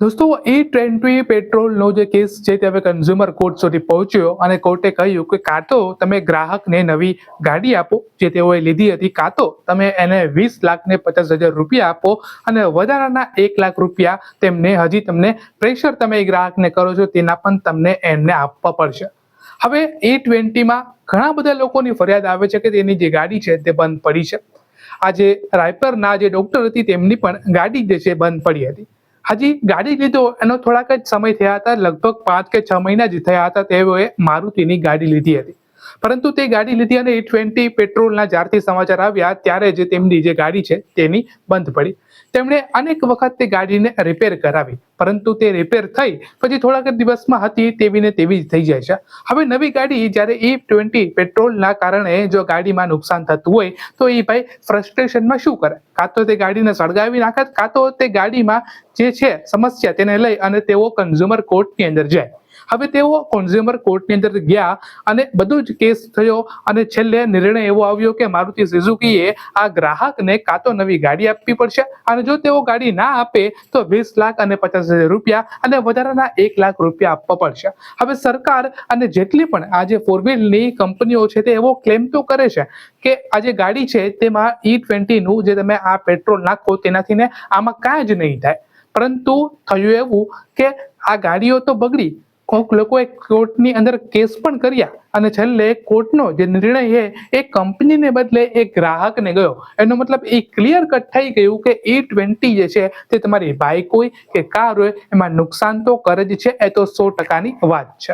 દોસ્તો E20 પેટ્રોલનો જે case છે તે હવે કન્ઝ્યુમર કોર્ટ સુધી પહોંચ્યો અને કોર્ટે કહ્યું કે કાં તો તમે ગ્રાહકને નવી ગાડી આપો જે તેઓએ લીધી હતી, કાં તો તમે એને 20 લાખ ને 50,000 રૂપિયા આપો અને વધારાના 1 લાખ રૂપિયા તેમને તમને પ્રેશર તમે એ ગ્રાહકને કરો છો તેના પણ તમને એમને આપવા પડશે। હવે E20માં ઘણા બધા લોકોની ફરિયાદ આવે છે કે તેની જે ગાડી છે તે બંધ પડી છે। આજે રાયપરના જે ડોક્ટર હતી તેમની પણ ગાડી જે છે બંધ પડી હતી। હજી ગાડી લીધો એનો થોડાક જ સમય થયા હતા, લગભગ 5 કે 6 મહિના જ થયા હતા તેઓએ મારુતિની ગાડી લીધી હતી, પરંતુ તે ગાડી લીધી અને E20 પેટ્રોલના જ્યારથી સમાચાર આવ્યા ત્યારે જ તેમની જે ગાડી છે તેની બંધ પડી। તેમણે અનેક વખત તે ગાડીને રિપેર કરાવી, પરંતુ તે રિપેર થઈ પછી થોડાક જ દિવસમાં હતી તેવી ને તેવી જ થઈ જાય છે। હવે નવી ગાડી જ્યારે E20 પેટ્રોલના કારણે જો ગાડીમાં નુકસાન થતું હોય તો એ ભાઈ ફ્રસ્ટ્રેશનમાં શું કરે, કાં તો તે ગાડીને સળગાવી નાખે, કાં તો તે ગાડીમાં જે છે સમસ્યા તેને લઈ અને તેઓ કન્ઝ્યુમર કોર્ટની અંદર જાય। હવે તેઓ કન્ઝ્યુમર કોર્ટની અંદર ગયા અને બધું જ કેસ થયો અને છેલ્લે નિર્ણય એવો આવ્યો કે મારુતિ સુઝુકીએ આ ગ્રાહકને કાં તો નવી ગાડી આપવી પડશે અને જો તેઓ ગાડી ના આપે તો 20 લાખ અને 50,000 રૂપિયા અને વધારાના 1 લાખ રૂપિયા આપવા પડશે। હવે સરકાર અને જેટલી પણ આ જે ફોર વ્હીલની કંપનીઓ છે તે એવો ક્લેમ તો કરે છે કે આ જે ગાડી છે તેમાં E20 નું જે તમે આ પેટ્રોલ નાખો તેનાથી ને આમાં કાંઈ જ નહીં થાય, પરંતુ થયું એવું કે આ ગાડીઓ તો બગડી, કોઈક લોકોએ કોર્ટની અંદર કેસ પણ કર્યા અને છેલ્લે કોર્ટનો જે નિર્ણય છે એ કંપનીને બદલે એ ગ્રાહકને ગયો। એનો મતલબ એ ક્લિયર કટ થઈ ગયું કે E20 જે છે તે તમારી બાઇક હોય કે કાર હોય એમાં નુકસાન તો કરે જ છે, એ તો 100%ની વાત છે।